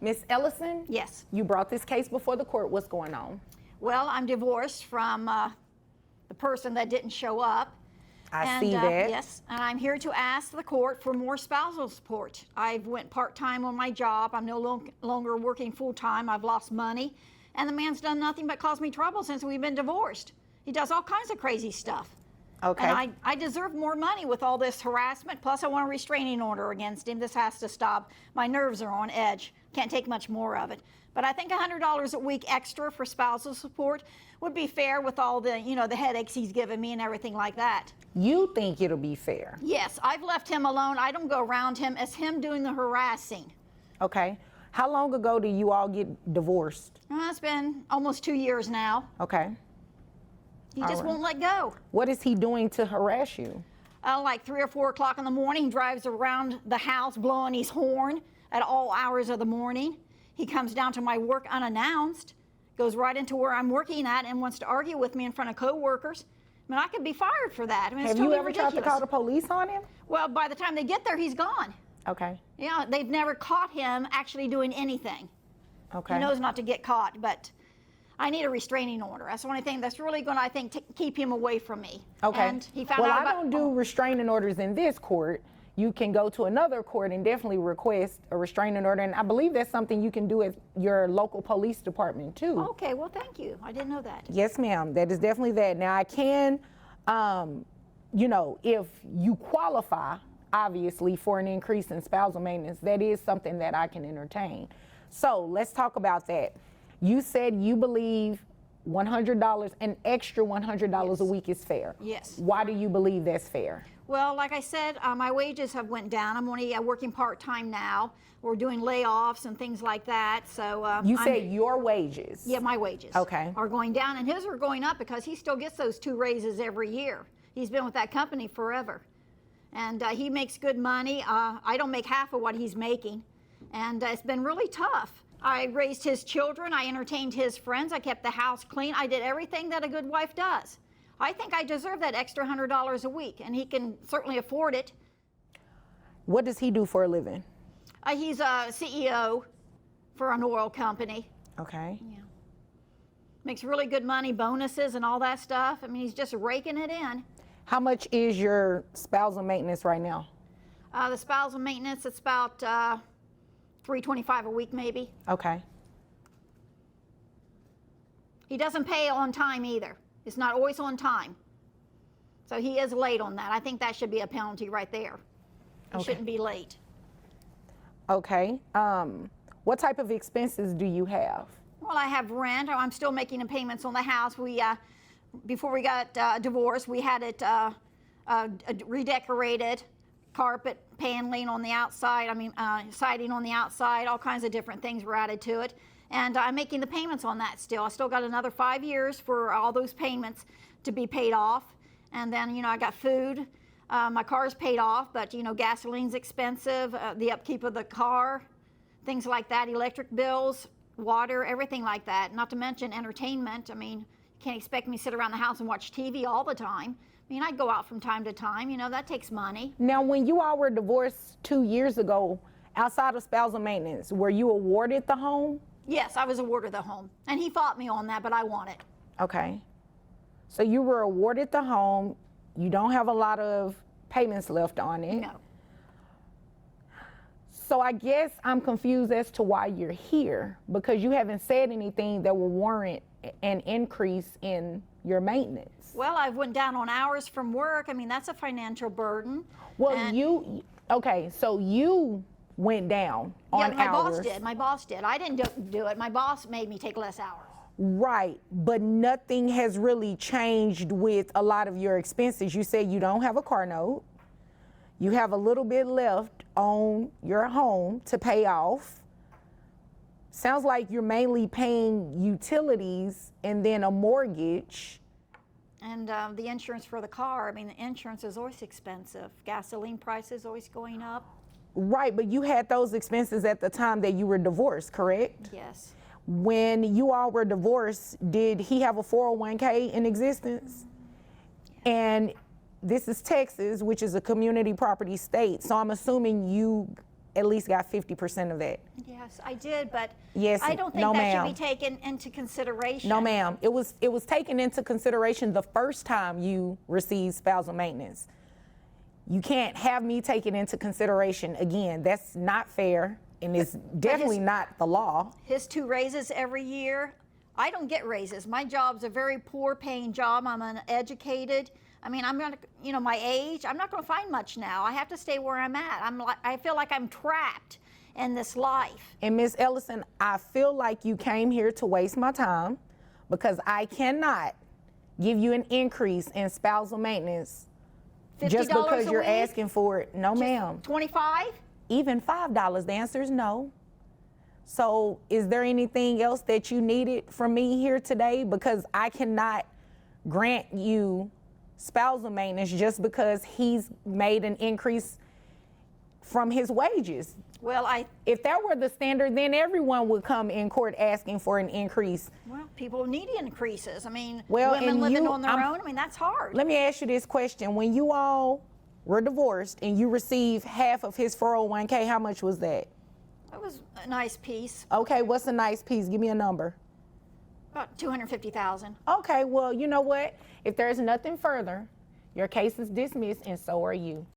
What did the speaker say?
Miss Ellison? Yes. You brought this case before the court. What's going on? Well, I'm divorced from the person that didn't show up. I see that. Yes, and I'm here to ask the court for more spousal support. I've went part-time on my job. I'm no longer working full-time. I've lost money. And the man's done nothing but cause me trouble since we've been divorced. He does all kinds of crazy stuff. Okay. And I deserve more money with all this harassment. Plus, I want a restraining order against him. This has to stop. My nerves are on edge. Can't take much more of it. But I think $100 a week extra for spousal support would be fair with all the, the headaches he's given me and everything like that. You think it'll be fair? Yes, I've left him alone. I don't go around him. It's him doing the harassing. Okay. How long ago did you all get divorced? It's been almost 2 years now. Okay. He just won't let go. What is he doing to harass you? Like 3 or 4 o'clock in the morning, he drives around the house blowing his horn at all hours of the morning. He comes down to my work unannounced, goes right into where I'm working at and wants to argue with me in front of coworkers. I mean, I could be fired for that. I mean, it's Have totally you ever ridiculous. tried to call the police on him? Well, by the time they get there, he's gone. Okay. Yeah, they've never caught him actually doing anything. Okay. He knows not to get caught, but I need a restraining order. That's the only thing that's really going to, I think, keep him away from me. Okay. And he found well, out I don't do restraining orders in this court. You can go to another court and definitely request a restraining order. And I believe that's something you can do at your local police department too. Okay, well, thank you. I didn't know that. Yes, ma'am. That is definitely that. Now, I can, if you qualify, obviously, for an increase in spousal maintenance, that is something that I can entertain. So let's talk about that. You said you believe $100, an extra $100 a week is fair. Yes. Why do you believe that's fair? Well, like I said, my wages have went down. I'm only working part-time now. We're doing layoffs and things like that. So you said your wages? Yeah, my wages. Okay. Are going down, and his are going up because he still gets those 2 raises every year. He's been with that company forever. And he makes good money. I don't make half of what he's making. And it's been really tough. I raised his children. I entertained his friends. I kept the house clean. I did everything that a good wife does. I think I deserve that extra $100 a week, and he can certainly afford it. What does he do for a living? He's a CEO for an oil company. Okay. Yeah. Makes really good money, bonuses and all that stuff. I mean, he's just raking it in. How much is your spousal maintenance right now? The spousal maintenance, it's about $325 a week, maybe. Okay. He doesn't pay on time either. It's not always on time. So he is late on that. I think that should be a penalty right there. He shouldn't be late. Okay. What type of expenses do you have? Well, I have rent. I'm still making the payments on the house. We, before we got divorced, we had it redecorated, carpet paneling on the outside, siding on the outside, all kinds of different things were added to it. And I'm making the payments on that still. I still got another 5 years for all those payments to be paid off. And then, I got food. My car's paid off, but, gasoline's expensive, the upkeep of the car, things like that, electric bills, water, everything like that. Not to mention entertainment. I mean, you can't expect me to sit around the house and watch TV all the time. I mean, I go out from time to time. That takes money. Now, when you all were divorced 2 years ago, outside of spousal maintenance, were you awarded the home? Yes, I was awarded the home. And he fought me on that, but I won it. Okay. So you were awarded the home. You don't have a lot of payments left on it. No. So I guess I'm confused as to why you're here, because you haven't said anything that will warrant an increase in your maintenance. Well, I went down on hours from work. I mean, that's a financial burden. Well, okay, so you went down on hours. Yeah, my boss did. My boss did. I didn't do it. My boss made me take less hours. Right, but nothing has really changed with a lot of your expenses. You said you don't have a car note. You have a little bit left on your home to pay off. Sounds like you're mainly paying utilities and then a mortgage. And the insurance for the car, I mean, the insurance is always expensive. Gasoline prices always going up. Right, but you had those expenses at the time that you were divorced, correct? Yes. When you all were divorced, did he have a 401k in existence? Yes. And this is Texas, which is a community property state, so I'm assuming you at least got 50% of that. Yes, I did, but Yes, I don't think no, that ma'am. should be taken into consideration. No, ma'am. It was taken into consideration the first time you received spousal maintenance. You can't have me take it into consideration again. That's not fair, and it's definitely not the law. His 2 raises every year. I don't get raises. My job's a very poor paying job. I'm uneducated. I mean, I'm gonna, you know, my age, I'm not gonna find much now. I have to stay where I'm at. I feel like I'm trapped in this life. And Ms. Ellison, I feel like you came here to waste my time, because I cannot give you an increase in spousal maintenance just $50 because a you're week? asking for it. No, ma'am. 25? Even $5, the answer is no. So is there anything else that you needed from me here today? Because I cannot grant you spousal maintenance just because he's made an increase from his wages. Well, If that were the standard, then everyone would come in court asking for an increase. well, people need increases. I mean, Well, women and living you- on their own, I mean, that's hard. Let me ask you this question. When you all were divorced and you received half of his 401k, how much was that? That was a nice piece, Okay, what's a nice piece? Give me a number. about 250,000. Okay, well, you know what? If there's nothing further, your case is dismissed and so are you.